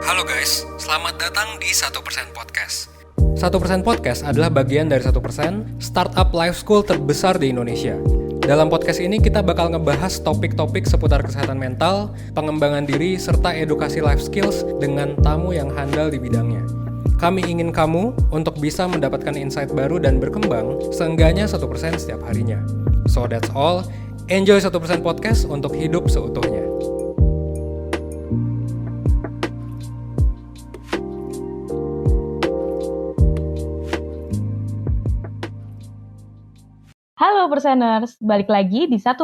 Halo guys, selamat datang di 1% Podcast. 1% Podcast adalah bagian dari 1% startup life school terbesar di Indonesia. Dalam podcast ini kita bakal ngebahas topik-topik seputar kesehatan mental, pengembangan diri, serta edukasi life skills dengan tamu yang handal di bidangnya. Kami ingin kamu untuk bisa mendapatkan insight baru dan berkembang seenggaknya 1% setiap harinya. So that's all, enjoy 1% Podcast untuk hidup seutuhnya. Halo Perseners, balik lagi di 1%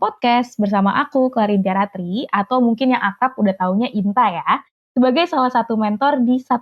Podcast bersama aku, Clarintia Ratri, atau mungkin yang akrab udah taunya Inta ya, sebagai salah satu mentor di 1%.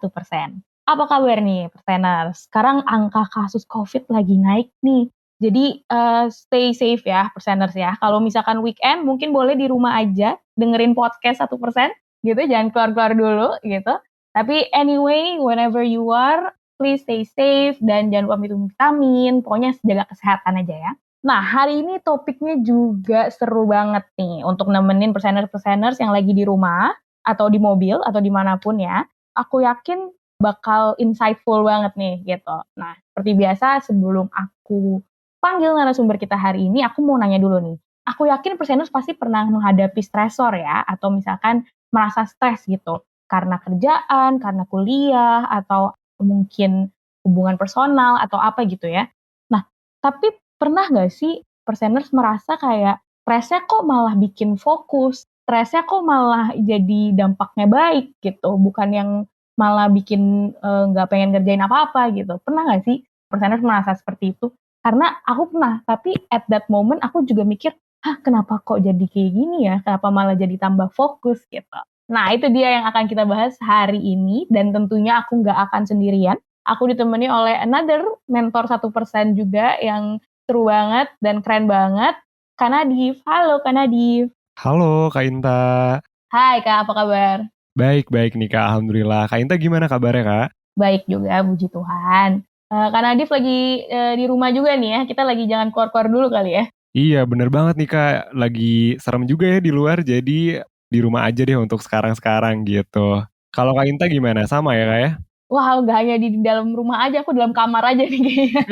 Apa kabar nih Perseners? Sekarang angka kasus COVID lagi naik nih, jadi stay safe ya Perseners ya. Kalau misalkan weekend mungkin boleh di rumah aja dengerin podcast 1%, gitu, jangan keluar-keluar dulu gitu. Tapi anyway, whenever you are, please stay safe dan jangan lupa minum vitamin, pokoknya jaga kesehatan aja ya. Nah, hari ini topiknya juga seru banget nih untuk nemenin perseners-perseners yang lagi di rumah atau di mobil atau dimanapun ya. Aku yakin bakal insightful banget nih gitu. Nah, seperti biasa sebelum aku panggil narasumber kita hari ini, aku mau nanya dulu nih. Aku yakin perseners pasti pernah menghadapi stresor ya, atau misalkan merasa stres gitu. Karena kerjaan, karena kuliah, atau mungkin hubungan personal atau apa gitu ya. Nah, tapi pernah nggak sih perseners merasa kayak stresnya kok malah bikin fokus, stresnya kok malah jadi dampaknya baik gitu, bukan yang malah bikin nggak pengen ngerjain apa-apa gitu. Pernah nggak sih perseners merasa seperti itu? Karena aku pernah, tapi at that moment aku juga mikir, hah kenapa kok jadi kayak gini ya? Kenapa malah jadi tambah fokus gitu? Nah, itu dia yang akan kita bahas hari ini dan tentunya aku nggak akan sendirian. Aku ditemani oleh another mentor 1% juga yang seru banget dan keren banget, Kak Nadif. Halo Kak Nadif. Halo Kak Inta. Hai Kak, apa kabar? Baik nih Kak, Alhamdulillah. Kak Inta gimana kabarnya Kak? Baik juga, puji Tuhan. Kak Nadif lagi di rumah juga nih ya, kita lagi jangan keluar-keluar dulu kali ya. Iya bener banget nih Kak, lagi serem juga ya di luar, jadi di rumah aja deh untuk sekarang-sekarang gitu. Kalau Kak Inta gimana? Sama ya Kak ya? Wah, nggak hanya di dalam rumah aja, aku dalam kamar aja nih kayaknya.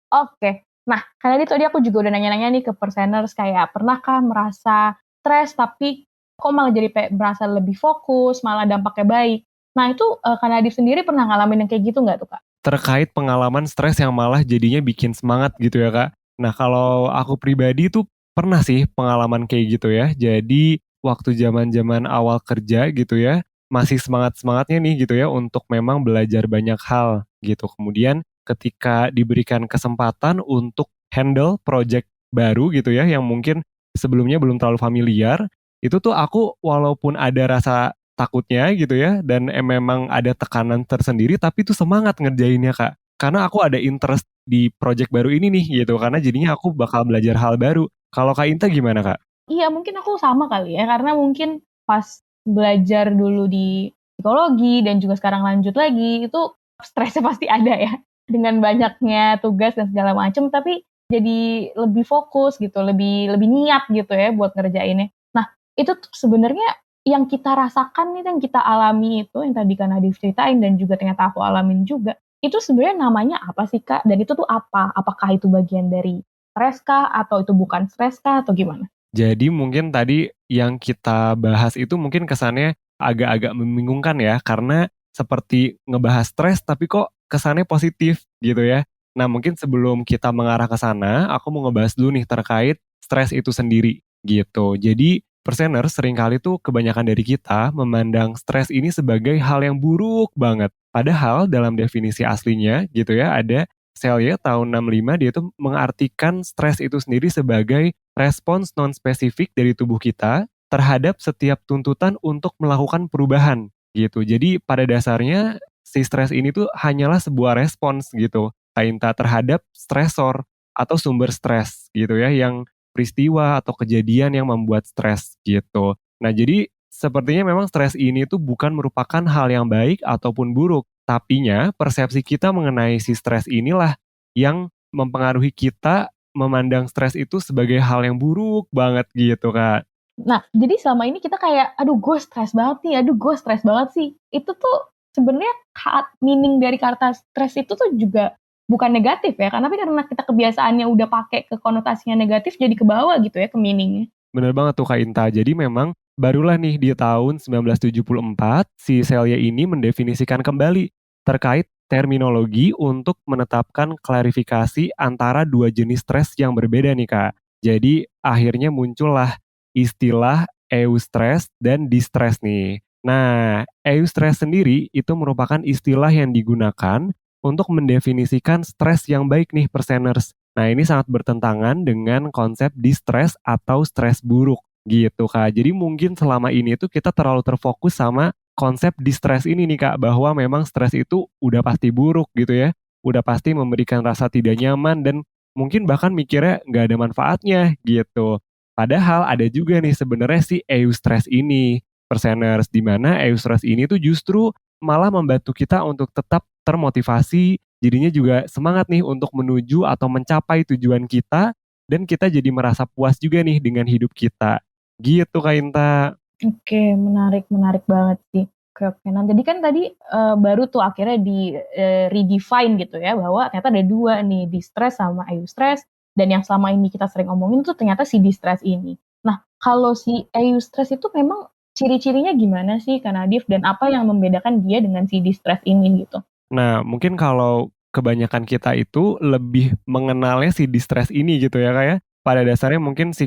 Oke. Nah, karena tadi aku juga udah nanya-nanya nih ke perseners kayak pernahkah merasa stres tapi kok malah jadi merasa lebih fokus, malah dampaknya baik. Nah, itu Kak Nadif sendiri pernah ngalamin yang kayak gitu nggak tuh, Kak? Terkait pengalaman stres yang malah jadinya bikin semangat gitu ya Kak. Nah kalau aku pribadi tuh pernah sih pengalaman kayak gitu ya. Jadi waktu zaman-zaman awal kerja gitu ya, masih semangat-semangatnya nih gitu ya untuk memang belajar banyak hal gitu. Kemudian ketika diberikan kesempatan untuk handle project baru gitu ya, yang mungkin sebelumnya belum terlalu familiar, itu tuh aku walaupun ada rasa takutnya gitu ya, dan memang ada tekanan tersendiri, tapi tuh semangat ngerjainnya Kak. Karena aku ada interest di project baru ini nih gitu, karena jadinya aku bakal belajar hal baru. Kalau Kak Inta gimana Kak? Iya, mungkin aku sama kali ya, karena mungkin pas belajar dulu di psikologi dan juga sekarang lanjut lagi, itu stresnya pasti ada ya, dengan banyaknya tugas dan segala macam, tapi jadi lebih fokus gitu, lebih lebih niat gitu ya buat ngerjainnya. Nah, itu tuh sebenarnya yang kita rasakan nih, yang kita alami itu, yang tadi Kak Nadif ceritain dan juga ternyata aku alamin juga, itu sebenarnya namanya apa sih Kak? Dan itu tuh apa? Apakah itu bagian dari stres kah? Atau itu bukan stres kah? Atau gimana? Jadi mungkin tadi yang kita bahas itu mungkin kesannya agak-agak membingungkan ya, karena seperti ngebahas stres tapi kok kesannya positif gitu ya. Nah mungkin sebelum kita mengarah ke sana, aku mau ngebahas dulu nih terkait stres itu sendiri gitu. Jadi persener seringkali tuh kebanyakan dari kita memandang stres ini sebagai hal yang buruk banget. Padahal dalam definisi aslinya gitu ya, ada Selye tahun 65 dia tuh mengartikan stres itu sendiri sebagai respons non-spesifik dari tubuh kita terhadap setiap tuntutan untuk melakukan perubahan gitu. Jadi pada dasarnya si stres ini tuh hanyalah sebuah respons gitu, Kainta terhadap stresor atau sumber stres gitu ya, yang peristiwa atau kejadian yang membuat stres gitu. Nah jadi sepertinya memang stres ini tuh bukan merupakan hal yang baik ataupun buruk, tapinya persepsi kita mengenai si stres inilah yang mempengaruhi kita memandang stres itu sebagai hal yang buruk banget gitu Kak. Nah, jadi selama ini kita kayak, aduh gue stres banget nih, aduh gue stres banget sih. Itu tuh sebenarnya meaning dari kata stres itu tuh juga bukan negatif ya, tapi karena kita kebiasaannya udah pakai ke konotasinya negatif jadi kebawa gitu ya ke meaningnya. Bener banget tuh Kak Inta. Jadi memang barulah nih di tahun 1974 si Celia ini mendefinisikan kembali terkait terminologi untuk menetapkan klarifikasi antara dua jenis stres yang berbeda nih Kak. Jadi akhirnya muncullah istilah eustress dan distress nih. Nah, eustress sendiri itu merupakan istilah yang digunakan untuk mendefinisikan stres yang baik nih perseners. Nah, ini sangat bertentangan dengan konsep distress atau stres buruk gitu, Kak. Jadi mungkin selama ini tuh kita terlalu terfokus sama konsep distress ini nih, Kak, bahwa memang stres itu udah pasti buruk gitu ya. Udah pasti memberikan rasa tidak nyaman dan mungkin bahkan mikirnya nggak ada manfaatnya gitu. Padahal ada juga nih sebenarnya si eustress ini, perseners, di mana eustress ini tuh justru malah membantu kita untuk tetap termotivasi, jadinya juga semangat nih untuk menuju atau mencapai tujuan kita, dan kita jadi merasa puas juga nih dengan hidup kita. Gitu Kak Inta. Oke, menarik menarik banget sih. Oke oke. Nah, jadi kan tadi, baru tuh akhirnya di, redefine gitu ya, bahwa ternyata ada 2 nih, distress sama eustress, dan yang selama ini kita sering omongin tuh ternyata si distress ini. Nah, kalau si eustress itu memang ciri-cirinya gimana sih Kak Nadif, dan apa yang membedakan dia dengan si distress ini gitu? Nah, mungkin kalau kebanyakan kita itu lebih mengenalnya si distress ini gitu ya Kak ya. Pada dasarnya mungkin si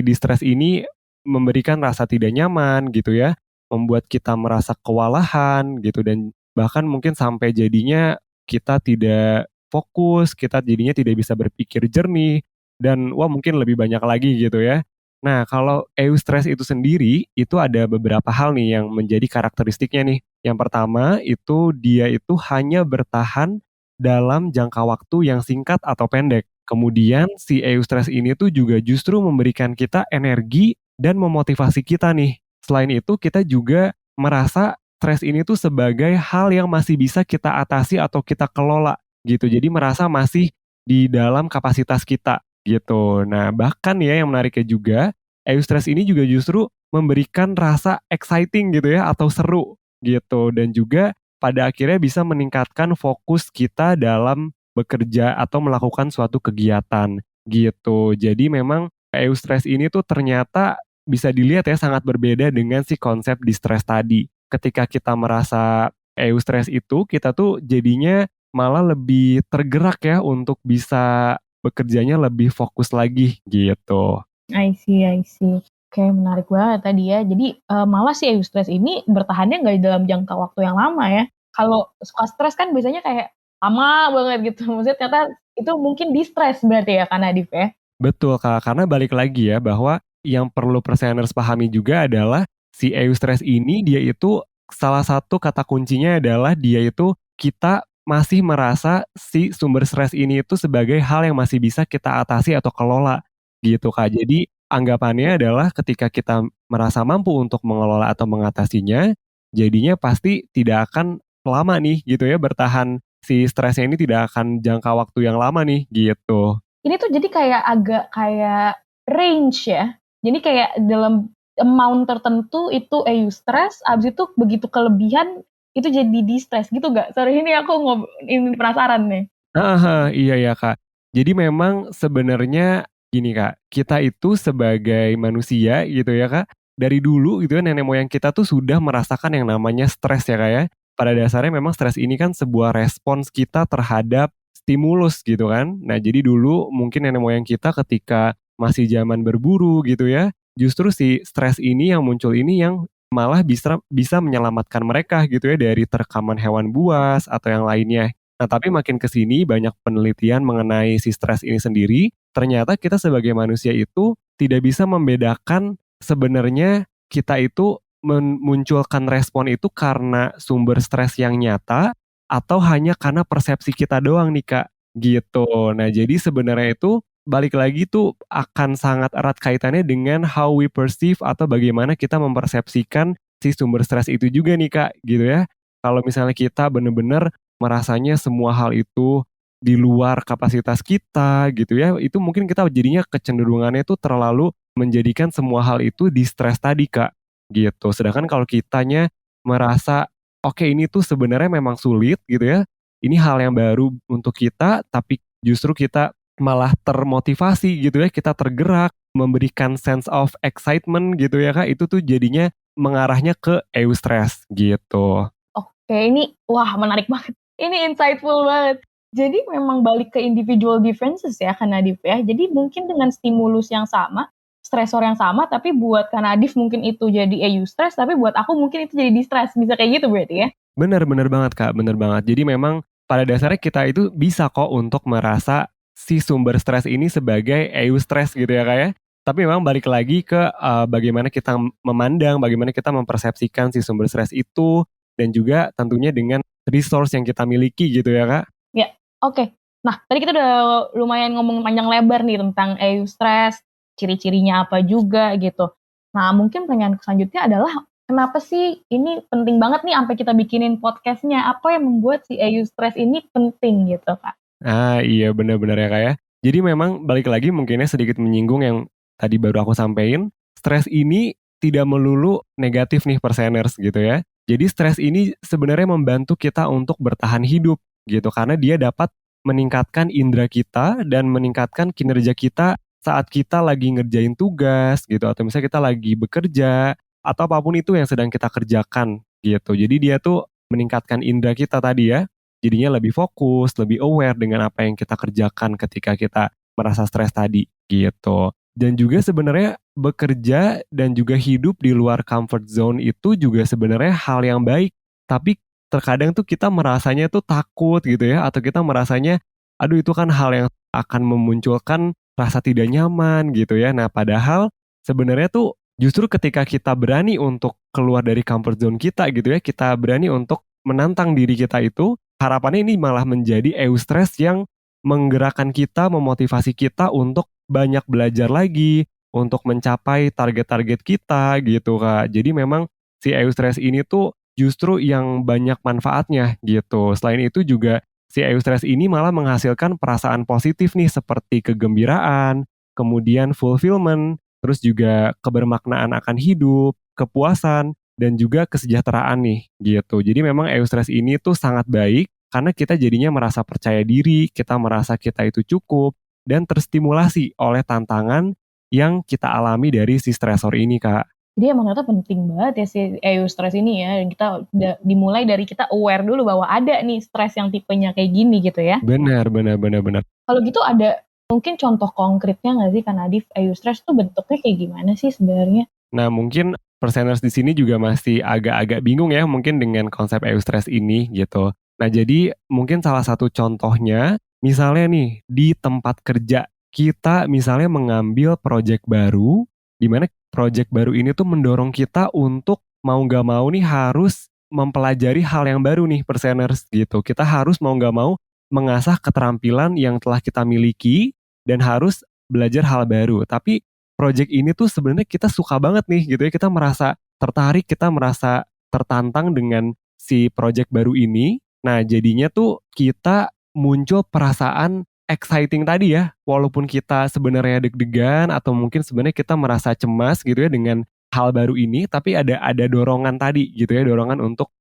distress ini memberikan rasa tidak nyaman gitu ya, membuat kita merasa kewalahan gitu dan bahkan mungkin sampai jadinya kita tidak fokus, kita jadinya tidak bisa berpikir jernih dan wah mungkin lebih banyak lagi gitu ya. Nah, kalau eustress itu sendiri, itu ada beberapa hal nih yang menjadi karakteristiknya nih. Yang pertama, itu dia itu hanya bertahan dalam jangka waktu yang singkat atau pendek. Kemudian si eustress ini tuh juga justru memberikan kita energi dan memotivasi kita nih. Selain itu, kita juga merasa stres ini tuh sebagai hal yang masih bisa kita atasi atau kita kelola gitu. Jadi merasa masih di dalam kapasitas kita gitu. Nah, bahkan ya yang menariknya juga, eustress ini juga justru memberikan rasa exciting gitu ya atau seru gitu dan juga pada akhirnya bisa meningkatkan fokus kita dalam bekerja atau melakukan suatu kegiatan gitu. Jadi memang eustress ini tuh ternyata bisa dilihat ya sangat berbeda dengan si konsep distress tadi. Ketika kita merasa eustress itu kita tuh jadinya malah lebih tergerak ya untuk bisa bekerjanya lebih fokus lagi gitu. I see I see. Oke, menarik banget tadi ya. Jadi, malah si eustress ini bertahannya nggak dalam jangka waktu yang lama ya. Kalau suka stres kan biasanya kayak lama banget gitu, maksudnya ternyata itu mungkin distress berarti ya Kak Nadif ya? Betul Kak, karena balik lagi ya bahwa yang perlu perseners pahami juga adalah si eustress ini dia itu salah satu kata kuncinya adalah dia itu kita masih merasa si sumber stres ini itu sebagai hal yang masih bisa kita atasi atau kelola gitu Kak. Jadi anggapannya adalah ketika kita merasa mampu untuk mengelola atau mengatasinya, jadinya pasti tidak akan lama nih gitu ya bertahan si stresnya ini tidak akan jangka waktu yang lama nih gitu. Ini tuh jadi kayak agak kayak range ya. Jadi kayak dalam amount tertentu itu eustress, abis itu begitu kelebihan itu jadi distress gitu nggak? Sorry ini aku ini penasaran nih. Heeh heeh, iya ya, Kak. Jadi memang sebenarnya gini, Kak, kita itu sebagai manusia gitu ya, Kak, dari dulu gitu ya nenek moyang kita tuh sudah merasakan yang namanya stres ya, Kak, ya. Pada dasarnya memang stres ini kan sebuah respons kita terhadap stimulus gitu kan. Nah, jadi dulu mungkin nenek moyang kita ketika masih zaman berburu gitu ya, justru si stres ini yang muncul ini yang malah bisa bisa menyelamatkan mereka gitu ya dari terkaman hewan buas atau yang lainnya. Nah, tapi makin ke sini banyak penelitian mengenai si stres ini sendiri, ternyata kita sebagai manusia itu tidak bisa membedakan sebenarnya kita itu memunculkan respon itu karena sumber stres yang nyata atau hanya karena persepsi kita doang nih, Kak, gitu. Nah, jadi sebenarnya itu balik lagi tuh akan sangat erat kaitannya dengan how we perceive atau bagaimana kita mempersepsikan si sumber stres itu juga nih, Kak, gitu ya. Kalau misalnya kita bener-bener merasanya semua hal itu di luar kapasitas kita gitu ya, itu mungkin kita jadinya kecenderungannya itu terlalu menjadikan semua hal itu di stres tadi Kak, gitu. Sedangkan kalau kitanya merasa, oke ini tuh sebenarnya memang sulit gitu ya, ini hal yang baru untuk kita, tapi justru kita malah termotivasi gitu ya, kita tergerak, memberikan sense of excitement gitu ya Kak, itu tuh jadinya mengarahnya ke eustress gitu. Oke, ini wah menarik banget. Ini insightful banget. Jadi memang balik ke individual differences ya Kak Nadif ya. Jadi mungkin dengan stimulus yang sama, stresor yang sama, tapi buat Kak Nadif mungkin itu jadi eustress, tapi buat aku mungkin itu jadi distress. Bisa kayak gitu berarti ya? Bener bener banget Kak, bener banget. Jadi memang pada dasarnya kita itu bisa kok untuk merasa si sumber stres ini sebagai eustress gitu ya Kak ya. Tapi memang balik lagi ke bagaimana kita memandang, bagaimana kita mempersepsikan si sumber stres itu, dan juga tentunya dengan resource yang kita miliki gitu ya Kak. Ya, oke. Nah, tadi kita udah lumayan ngomong panjang lebar nih tentang eustress, ciri-cirinya apa juga gitu. Nah, mungkin pertanyaan selanjutnya adalah kenapa sih ini penting banget nih sampai kita bikinin podcastnya? Apa yang membuat si eustress ini penting gitu, Kak? Ah iya benar-benar ya Kak ya. Jadi memang balik lagi mungkinnya sedikit menyinggung yang tadi baru aku sampein, stres ini tidak melulu negatif nih perseners gitu ya. Jadi stres ini sebenarnya membantu kita untuk bertahan hidup gitu karena dia dapat meningkatkan indera kita dan meningkatkan kinerja kita saat kita lagi ngerjain tugas gitu atau misalnya kita lagi bekerja atau apapun itu yang sedang kita kerjakan gitu. Jadi dia tuh meningkatkan indera kita tadi ya. Jadinya lebih fokus, lebih aware dengan apa yang kita kerjakan ketika kita merasa stres tadi, gitu. Dan juga sebenarnya bekerja dan juga hidup di luar comfort zone itu juga sebenarnya hal yang baik. Tapi terkadang tuh kita merasanya tuh takut gitu ya, atau kita merasanya, aduh itu kan hal yang akan memunculkan rasa tidak nyaman gitu ya. Nah padahal sebenarnya tuh justru ketika kita berani untuk keluar dari comfort zone kita gitu ya, kita berani untuk menantang diri kita itu, harapannya ini malah menjadi eustress yang menggerakkan kita, memotivasi kita untuk banyak belajar lagi, untuk mencapai target-target kita gitu Kak. Jadi memang si eustress ini tuh justru yang banyak manfaatnya gitu. Selain itu juga si eustress ini malah menghasilkan perasaan positif nih seperti kegembiraan, kemudian fulfillment, terus juga kebermaknaan akan hidup, kepuasan, dan juga kesejahteraan nih gitu. Jadi memang eustress ini tuh sangat baik karena kita jadinya merasa percaya diri, kita merasa kita itu cukup dan terstimulasi oleh tantangan yang kita alami dari si stresor ini, Kak. Jadi emang ternyata penting banget ya si eustress ini ya. Dan kita dimulai dari kita aware dulu bahwa ada nih stres yang tipenya kayak gini gitu ya. Benar benar benar benar. Kalau gitu ada mungkin contoh konkretnya nggak sih Kak Nadif, eustress tuh bentuknya kayak gimana sih sebenarnya? Nah, mungkin perseners di sini juga masih agak-agak bingung ya mungkin dengan konsep eustress ini gitu. Nah, jadi mungkin salah satu contohnya misalnya nih di tempat kerja kita misalnya mengambil project baru di mana project baru ini tuh mendorong kita untuk mau nggak mau nih harus mempelajari hal yang baru nih perseners gitu. Kita harus mau nggak mau mengasah keterampilan yang telah kita miliki dan harus belajar hal baru. Tapi project ini tuh sebenarnya kita suka banget nih gitu ya, kita merasa tertarik, kita merasa tertantang dengan si project baru ini. Nah, jadinya tuh kita muncul perasaan exciting tadi ya, walaupun kita sebenarnya deg-degan atau mungkin sebenarnya kita merasa cemas gitu ya dengan hal baru ini, tapi ada dorongan tadi gitu ya, dorongan untuk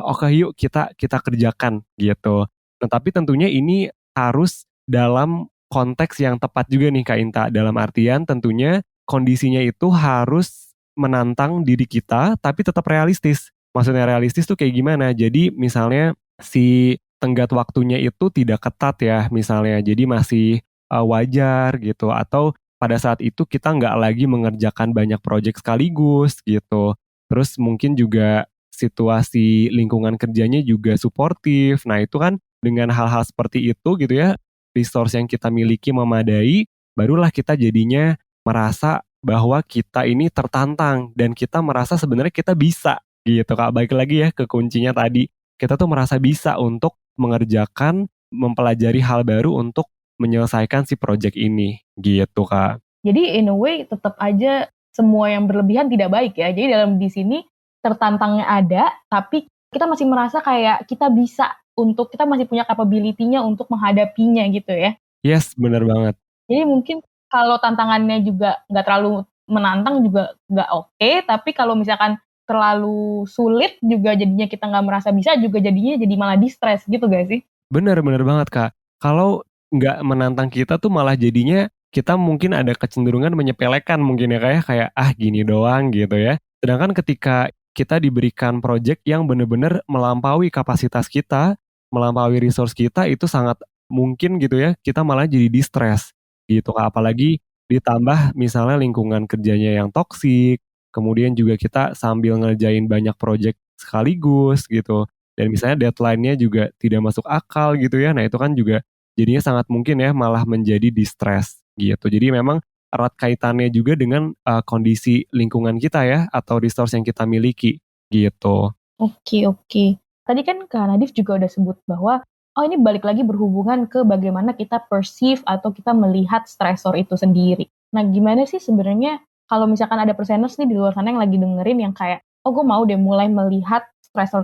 oke yuk kita kerjakan gitu. Nah, tapi tentunya ini harus dalam konteks yang tepat juga nih Kak Inta, dalam artian tentunya kondisinya itu harus menantang diri kita tapi tetap realistis. Maksudnya realistis tuh kayak gimana? Jadi misalnya si tenggat waktunya itu tidak ketat ya misalnya, jadi masih wajar gitu atau pada saat itu kita nggak lagi mengerjakan banyak proyek sekaligus gitu. Terus mungkin juga situasi lingkungan kerjanya juga suportif. Nah itu kan dengan hal-hal seperti itu gitu ya, resource yang kita miliki memadai, barulah kita jadinya merasa bahwa kita ini tertantang dan kita merasa sebenarnya kita bisa gitu Kak. Baik lagi ya ke kuncinya tadi, kita tuh merasa bisa untuk mengerjakan, mempelajari hal baru untuk menyelesaikan si project ini gitu Kak. Jadi in a way tetap aja semua yang berlebihan tidak baik ya. Jadi dalam di sini tertantangnya ada, tapi kita masih merasa kayak kita bisa untuk kita masih punya capability-nya untuk menghadapinya gitu ya. Yes, bener banget. Jadi mungkin kalau tantangannya juga nggak terlalu menantang juga nggak oke, tapi kalau misalkan terlalu sulit juga jadinya kita nggak merasa bisa juga jadinya jadi malah di-stres gitu gak sih? Bener bener banget, Kak. Kalau nggak menantang kita tuh malah jadinya kita mungkin ada kecenderungan menyepelekan mungkin ya, Kak, ya, kayak, "Ah, gini doang," gitu ya. Sedangkan ketika kita diberikan project yang bener-bener melampaui kapasitas kita, melampaui resource kita, itu sangat mungkin gitu ya, kita malah jadi di-stres gitu, Kak. Apalagi ditambah misalnya lingkungan kerjanya yang toksik, kemudian juga kita sambil ngerjain banyak project sekaligus gitu. Dan misalnya deadline-nya juga tidak masuk akal gitu ya. Nah itu kan juga jadinya sangat mungkin ya malah menjadi di-stres gitu. Jadi memang erat kaitannya juga dengan, kondisi lingkungan kita ya atau resource yang kita miliki gitu. Oke, oke. Tadi kan Kak Nadif juga udah sebut bahwa, oh ini balik lagi berhubungan ke bagaimana kita perceive atau kita melihat stresor itu sendiri. Nah gimana sih sebenarnya kalau misalkan ada perseners nih di luar sana yang lagi dengerin yang kayak, oh gue mau deh mulai melihat stresor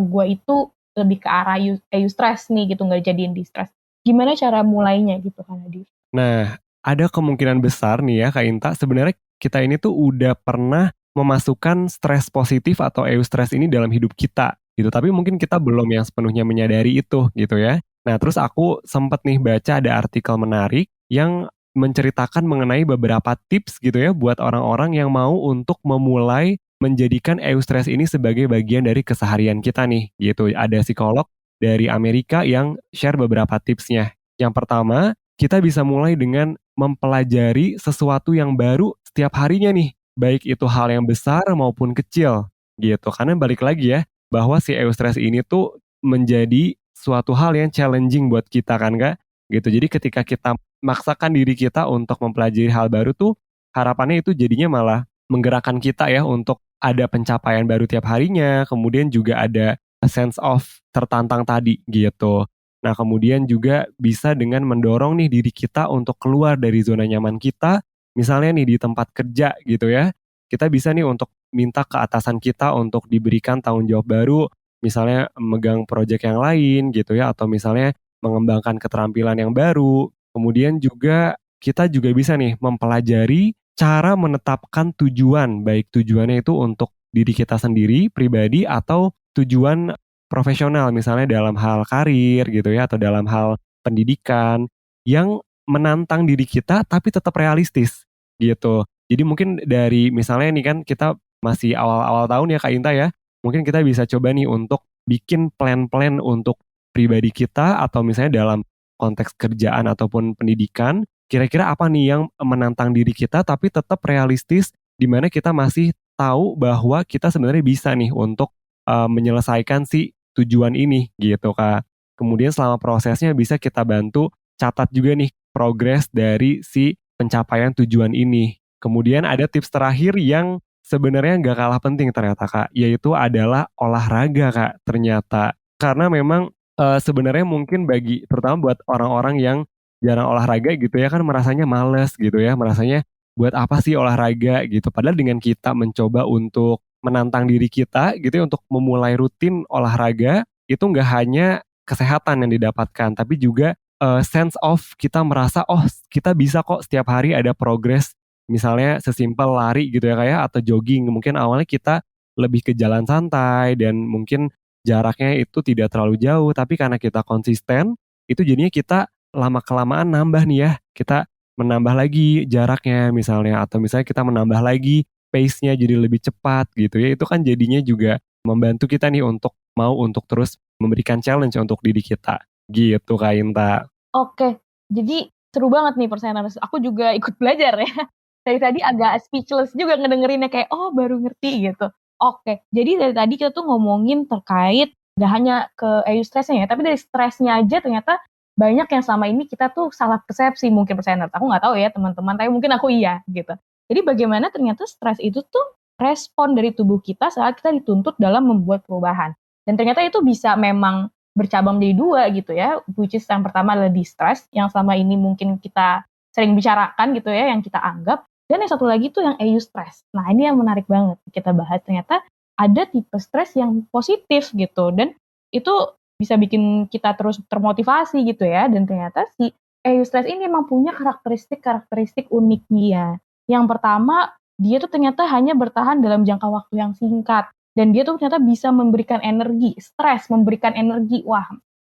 gue itu lebih ke arah eustress nih gitu, nggak jadiin di-stress. Gimana cara mulainya gitu Kak Nadif? Nah, ada kemungkinan besar nih ya Kak Inta, sebenarnya kita ini tuh udah pernah memasukkan stres positif atau eustress ini dalam hidup kita gitu, tapi mungkin kita belum yang sepenuhnya menyadari itu gitu ya. Nah, terus aku sempet nih baca ada artikel menarik yang menceritakan mengenai beberapa tips gitu ya buat orang-orang yang mau untuk memulai menjadikan eustress ini sebagai bagian dari keseharian kita nih gitu. Ada psikolog dari Amerika yang share beberapa tipsnya. Yang pertama, kita bisa mulai dengan mempelajari sesuatu yang baru setiap harinya nih, baik itu hal yang besar maupun kecil, gitu. Karena balik lagi ya, bahwa si eustress ini tuh menjadi suatu hal yang challenging buat kita kan Kak, gitu. Jadi ketika kita maksakan diri kita untuk mempelajari hal baru tuh, harapannya itu jadinya malah menggerakkan kita ya untuk ada pencapaian baru tiap harinya, kemudian juga ada a sense of tertantang tadi, gitu. Nah, kemudian juga bisa dengan mendorong nih diri kita untuk keluar dari zona nyaman kita, misalnya nih di tempat kerja gitu ya. Kita bisa nih untuk minta ke atasan kita untuk diberikan tanggung jawab baru, misalnya megang proyek yang lain gitu ya, atau misalnya mengembangkan keterampilan yang baru. Kemudian juga kita juga bisa nih mempelajari cara menetapkan tujuan, baik tujuannya itu untuk diri kita sendiri, pribadi, atau tujuan profesional misalnya dalam hal karir gitu ya atau dalam hal pendidikan yang menantang diri kita tapi tetap realistis gitu. Jadi mungkin dari misalnya nih kan kita masih awal-awal tahun ya Kak Inta ya. Mungkin kita bisa coba nih untuk bikin plan-plan untuk pribadi kita atau misalnya dalam konteks kerjaan ataupun pendidikan, kira-kira apa nih yang menantang diri kita tapi tetap realistis di mana kita masih tahu bahwa kita sebenarnya bisa nih untuk menyelesaikan si tujuan ini gitu Kak. Kemudian selama prosesnya bisa kita bantu catat juga nih progres dari si pencapaian tujuan ini. Kemudian ada tips terakhir yang sebenarnya nggak kalah penting ternyata Kak, yaitu adalah olahraga Kak ternyata. Karena memang sebenarnya mungkin bagi terutama buat orang-orang yang jarang olahraga gitu ya kan merasanya males gitu ya, merasanya buat apa sih olahraga gitu. Padahal dengan kita mencoba untuk menantang diri kita gitu ya untuk memulai rutin olahraga, itu nggak hanya kesehatan yang didapatkan, tapi juga, sense of kita merasa, "Oh kita bisa kok setiap hari ada progres." Misalnya sesimpel lari gitu ya, kayak atau jogging. Mungkin awalnya kita lebih ke jalan santai dan mungkin jaraknya itu tidak terlalu jauh, tapi karena kita konsisten, itu jadinya kita lama-kelamaan nambah nih ya, kita menambah lagi jaraknya misalnya, atau misalnya kita menambah lagi pace-nya jadi lebih cepat gitu ya, itu kan jadinya juga membantu kita nih untuk mau untuk terus memberikan challenge untuk diri kita, gitu Kak Inta. Oke, jadi seru banget nih perseners. Aku juga ikut belajar ya. Dari tadi agak speechless juga ngedengerinnya kayak, oh baru ngerti gitu. Oke, jadi dari tadi kita tuh ngomongin terkait gak hanya ke eustressnya ya, tapi dari stresnya aja ternyata banyak yang selama ini kita tuh salah persepsi mungkin perseners. Aku nggak tahu ya teman-teman, tapi mungkin aku iya gitu. Jadi bagaimana ternyata stres itu tuh respon dari tubuh kita saat kita dituntut dalam membuat perubahan. Dan ternyata itu bisa memang bercabang menjadi dua gitu ya, which is yang pertama adalah distress, yang selama ini mungkin kita sering bicarakan gitu ya, yang kita anggap, dan yang satu lagi tuh yang eustress. Nah ini yang menarik banget kita bahas, ternyata ada tipe stres yang positif gitu, dan itu bisa bikin kita terus termotivasi gitu ya, dan ternyata si Eustress ini memang punya karakteristik unik dia. Yang pertama, dia tuh ternyata hanya bertahan dalam jangka waktu yang singkat. Dan dia tuh ternyata bisa memberikan energi, stres, memberikan energi. Wah,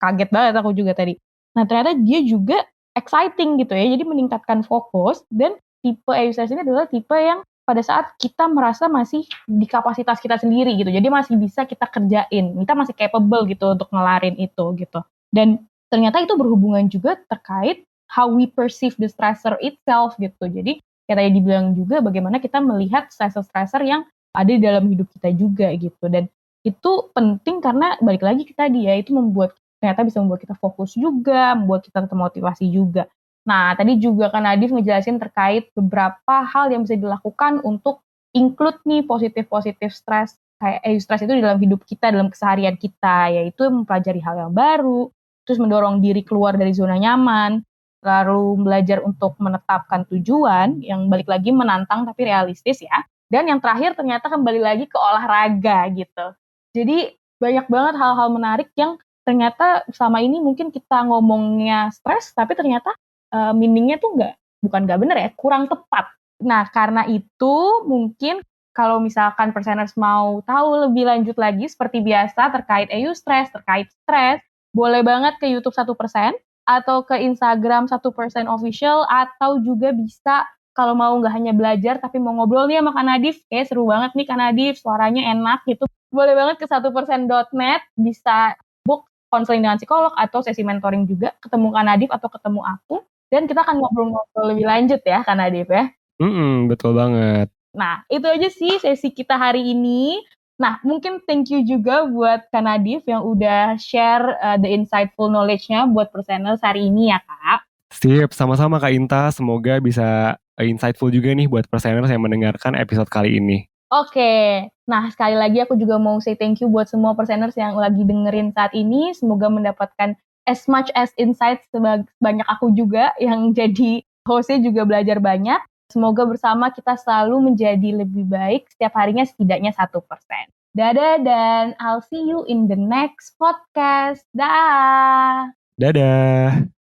kaget banget aku juga tadi. Nah, ternyata dia juga exciting gitu ya, jadi meningkatkan fokus. Dan tipe Eustress ini adalah tipe yang pada saat kita merasa masih di kapasitas kita sendiri gitu. Jadi masih bisa kita kerjain, kita masih capable gitu untuk ngelarin itu gitu. Dan ternyata itu berhubungan juga terkait how we perceive the stressor itself gitu. Jadi kayak tadi dibilang juga bagaimana kita melihat stressor-stressor yang ada di dalam hidup kita juga gitu. Dan itu penting karena balik lagi ke tadi ya, itu ternyata bisa membuat kita fokus juga, membuat kita termotivasi juga. Nah, tadi juga kan Nadif ngejelasin terkait beberapa hal yang bisa dilakukan untuk include nih positif stress kayak eustress itu di dalam hidup kita, dalam keseharian kita, yaitu mempelajari hal yang baru, terus mendorong diri keluar dari zona nyaman, lalu belajar untuk menetapkan tujuan yang balik lagi menantang tapi realistis ya. Dan yang terakhir ternyata kembali lagi ke olahraga gitu. Jadi banyak banget hal-hal menarik yang ternyata selama ini mungkin kita ngomongnya stres, tapi ternyata meaning-nya tuh bukan nggak bener ya, kurang tepat. Nah, karena itu mungkin kalau misalkan perseners mau tahu lebih lanjut lagi seperti biasa terkait eustress, terkait stres, boleh banget ke YouTube 1% atau ke Instagram 1% official, atau juga bisa kalau mau nggak hanya belajar tapi mau ngobrol nih sama Kak Nadif, seru banget nih Kak Nadif, suaranya enak gitu. Boleh banget ke 1%.net, bisa book konseling dengan psikolog atau sesi mentoring juga, ketemu Kak Nadif atau ketemu aku, dan kita akan ngobrol-ngobrol lebih lanjut ya Kak Nadif ya. Betul banget. Nah, itu aja sih sesi kita hari ini. Nah, mungkin thank you juga buat Kak Nadif yang udah share the insightful knowledge-nya buat perseners hari ini ya, Kak. Sip, sama-sama Kak Inta. Semoga bisa insightful juga nih buat perseners yang mendengarkan episode kali ini. Oke, nah sekali lagi aku juga mau say thank you buat semua perseners yang lagi dengerin saat ini. Semoga mendapatkan as much as insight sebanyak aku juga yang jadi hostnya juga belajar banyak. Semoga bersama kita selalu menjadi lebih baik setiap harinya setidaknya 1%. Dadah dan I'll see you in the next podcast. Dah. Dadah!